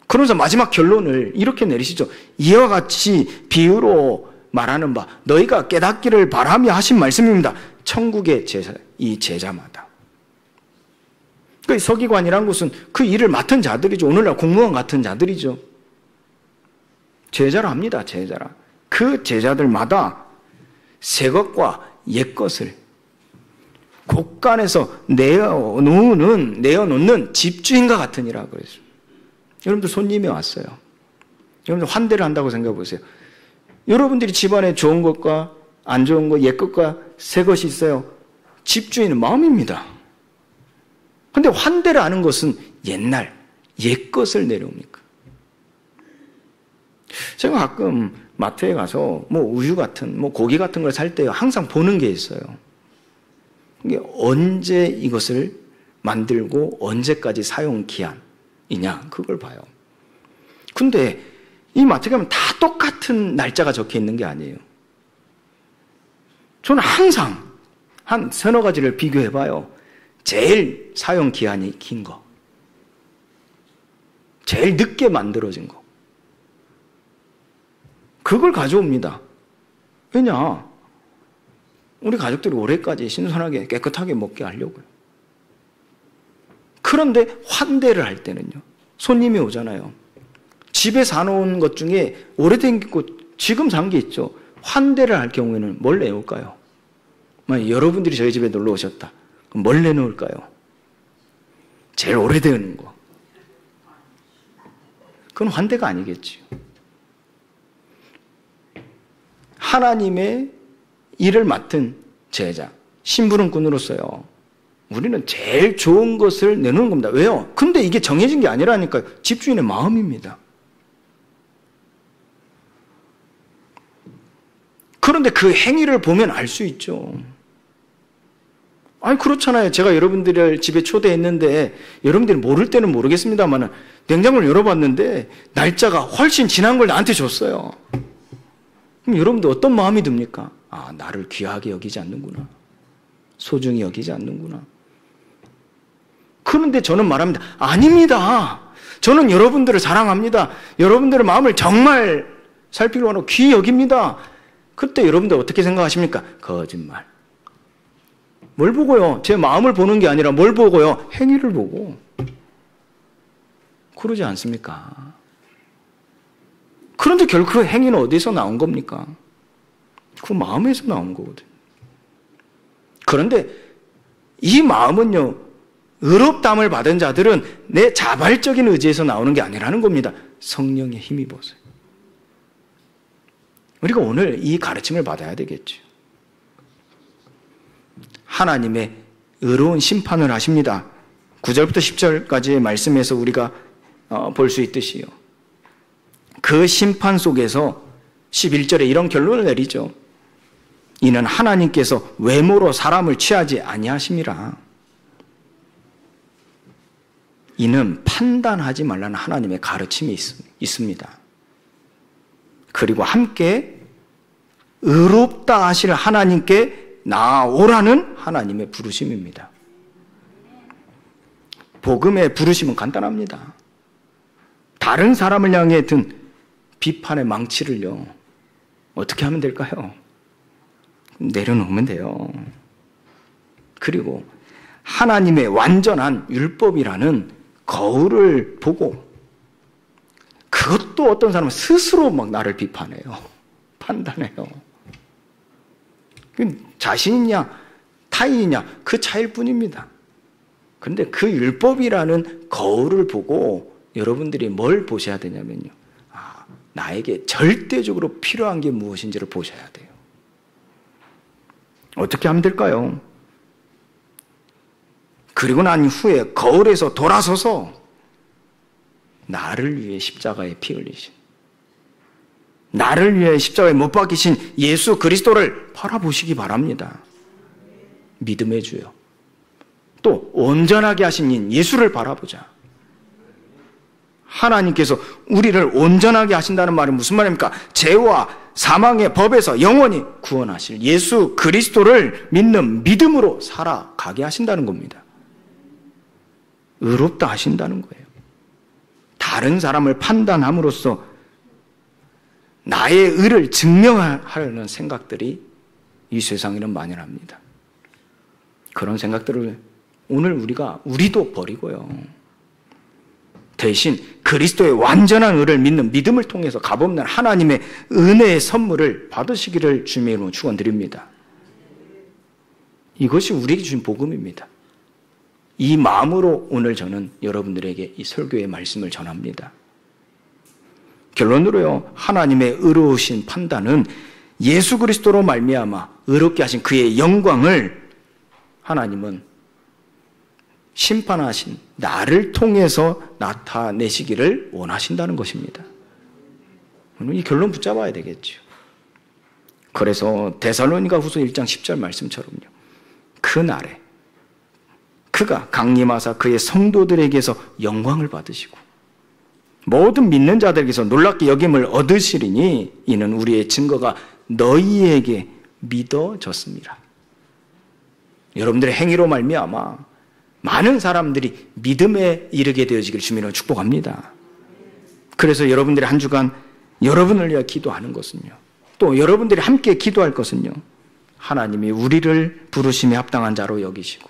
그러면서 마지막 결론을 이렇게 내리시죠. 이와 같이 비유로 말하는 바 너희가 깨닫기를 바라며 하신 말씀입니다. 천국의 이 제자마다. 그 서기관이란 것은 그 일을 맡은 자들이죠. 오늘날 공무원 같은 자들이죠. 제자라 합니다. 제자라. 그 제자들마다 새 것과 옛 것을 곳간에서 내어놓는 집주인과 같으니라 그랬어요. 여러분들 손님이 왔어요. 여러분들 환대를 한다고 생각해 보세요. 여러분들이 집안에 좋은 것과 안 좋은 것, 옛 것과 새 것이 있어요. 집주인은 마음입니다. 그런데 환대를 하는 것은 옛날, 옛 것을 내려옵니까? 제가 가끔 마트에 가서 뭐 우유 같은, 뭐 고기 같은 걸 살 때 항상 보는 게 있어요. 이게 언제 이것을 만들고 언제까지 사용 기한이냐, 그걸 봐요. 근데 이 마트에 가면 다 똑같은 날짜가 적혀 있는 게 아니에요. 저는 항상 한 서너 가지를 비교해 봐요. 제일 사용 기한이 긴 거, 제일 늦게 만들어진 거, 그걸 가져옵니다. 왜냐? 우리 가족들이 올해까지 신선하게 깨끗하게 먹게 하려고요. 그런데 환대를 할 때는요, 손님이 오잖아요. 집에 사놓은 것 중에 오래된 게 있고 지금 산 게 있죠. 환대를 할 경우에는 뭘 내놓을까요? 만약 여러분들이 저희 집에 놀러 오셨다. 그럼 뭘 내놓을까요? 제일 오래된 거. 그건 환대가 아니겠지요. 하나님의 일을 맡은 제자, 심부름꾼으로서요, 우리는 제일 좋은 것을 내놓는 겁니다. 왜요? 근데 이게 정해진 게 아니라니까요. 집주인의 마음입니다. 그런데 그 행위를 보면 알 수 있죠. 아니 그렇잖아요. 제가 여러분들을 집에 초대했는데 여러분들이 모를 때는 모르겠습니다만 냉장고를 열어봤는데 날짜가 훨씬 지난 걸 나한테 줬어요. 그럼 여러분들 어떤 마음이 듭니까? 아, 나를 귀하게 여기지 않는구나. 소중히 여기지 않는구나. 그런데 저는 말합니다. 아닙니다. 저는 여러분들을 사랑합니다. 여러분들의 마음을 정말 살피려고 하고 귀히 여깁니다. 그때 여러분들 어떻게 생각하십니까? 거짓말. 뭘 보고요? 제 마음을 보는 게 아니라 뭘 보고요? 행위를 보고. 그러지 않습니까? 그런데 결국 그 행위는 어디서 나온 겁니까? 그 마음에서 나온 거거든요. 그런데 이 마음은요, 의롭다함을 받은 자들은 내 자발적인 의지에서 나오는 게 아니라는 겁니다. 성령에 힘입어서요. 우리가 오늘 이 가르침을 받아야 되겠죠. 하나님의 의로운 심판을 하십니다. 9절부터 10절까지의 말씀에서 우리가 볼 수 있듯이요. 그 심판 속에서 11절에 이런 결론을 내리죠. 이는 하나님께서 외모로 사람을 취하지 아니하심이라. 이는 판단하지 말라는 하나님의 가르침이 있습니다. 그리고 함께 의롭다 하실 하나님께 나아오라는 하나님의 부르심입니다. 복음의 부르심은 간단합니다. 다른 사람을 향해 든 비판의 망치를요, 어떻게 하면 될까요? 내려놓으면 돼요. 그리고 하나님의 완전한 율법이라는 거울을 보고, 그것도 어떤 사람은 스스로 막 나를 비판해요. 판단해요. 자신이냐 타인이냐 그 차이일 뿐입니다. 그런데 그 율법이라는 거울을 보고 여러분들이 뭘 보셔야 되냐면요, 나에게 절대적으로 필요한 게 무엇인지를 보셔야 돼요. 어떻게 하면 될까요? 그리고 난 후에 거울에서 돌아서서 나를 위해 십자가에 피 흘리신, 나를 위해 십자가에 못 박히신 예수 그리스도를 바라보시기 바랍니다. 믿음의 주요. 또 온전하게 하신 인 예수를 바라보자. 하나님께서 우리를 온전하게 하신다는 말은 무슨 말입니까? 죄와 사망의 법에서 영원히 구원하실 예수 그리스도를 믿는 믿음으로 살아가게 하신다는 겁니다. 의롭다 하신다는 거예요. 다른 사람을 판단함으로써 나의 의를 증명하려는 생각들이 이 세상에는 만연합니다. 그런 생각들을 오늘 우리도 버리고요. 대신 그리스도의 완전한 의를 믿는 믿음을 통해서 값없는 하나님의 은혜의 선물을 받으시기를 주님의 이름으로 축원드립니다. 이것이 우리에게 주신 복음입니다. 이 마음으로 오늘 저는 여러분들에게 이 설교의 말씀을 전합니다. 결론으로요, 하나님의 의로우신 판단은 예수 그리스도로 말미암아 의롭게 하신 그의 영광을 하나님은 심판하신 나를 통해서 나타내시기를 원하신다는 것입니다. 이 결론 붙잡아야 되겠죠. 그래서 데살로니가후서 1장 10절 말씀처럼요, 그날에 그가 강림하사 그의 성도들에게서 영광을 받으시고 모든 믿는 자들에게서 놀랍게 여김을 얻으시리니 이는 우리의 증거가 너희에게 믿어졌습니다. 여러분들의 행위로 말미암아 많은 사람들이 믿음에 이르게 되어지기를 주님으로 축복합니다. 그래서 여러분들이 한 주간 여러분을 위해 기도하는 것은요, 또 여러분들이 함께 기도할 것은요, 하나님이 우리를 부르심에 합당한 자로 여기시고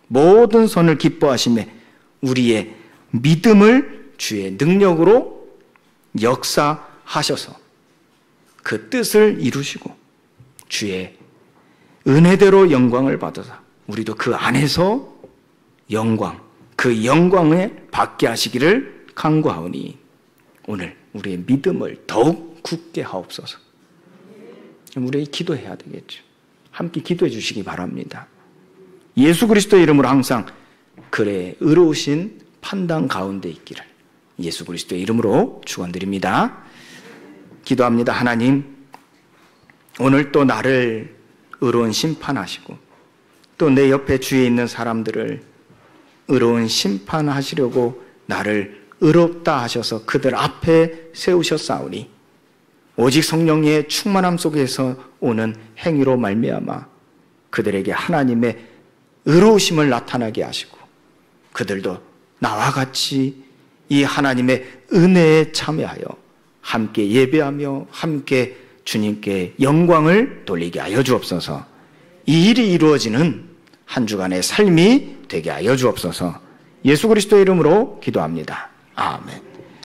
모든 선을 기뻐하심에 우리의 믿음을 주의 능력으로 역사하셔서 그 뜻을 이루시고 주의 은혜대로 영광을 받아서 우리도 그 안에서 영광, 그 영광을 받게 하시기를 간구하오니 오늘 우리의 믿음을 더욱 굳게 하옵소서. 우리 기도해야 되겠죠. 함께 기도해 주시기 바랍니다. 예수 그리스도의 이름으로 항상 그래 의로우신 판단 가운데 있기를 예수 그리스도의 이름으로 축원드립니다. 기도합니다. 하나님, 오늘 또 나를 의로운 심판하시고 또 내 옆에 주위에 있는 사람들을 의로운 심판하시려고 나를 의롭다 하셔서 그들 앞에 세우셨사오니 오직 성령의 충만함 속에서 오는 행위로 말미암아 그들에게 하나님의 의로우심을 나타나게 하시고 그들도 나와 같이 이 하나님의 은혜에 참여하여 함께 예배하며 함께 주님께 영광을 돌리게 하여 주옵소서. 이 일이 이루어지는 한 주간의 삶이 되게 하여 주옵소서. 예수 그리스도의 이름으로 기도합니다. 아멘.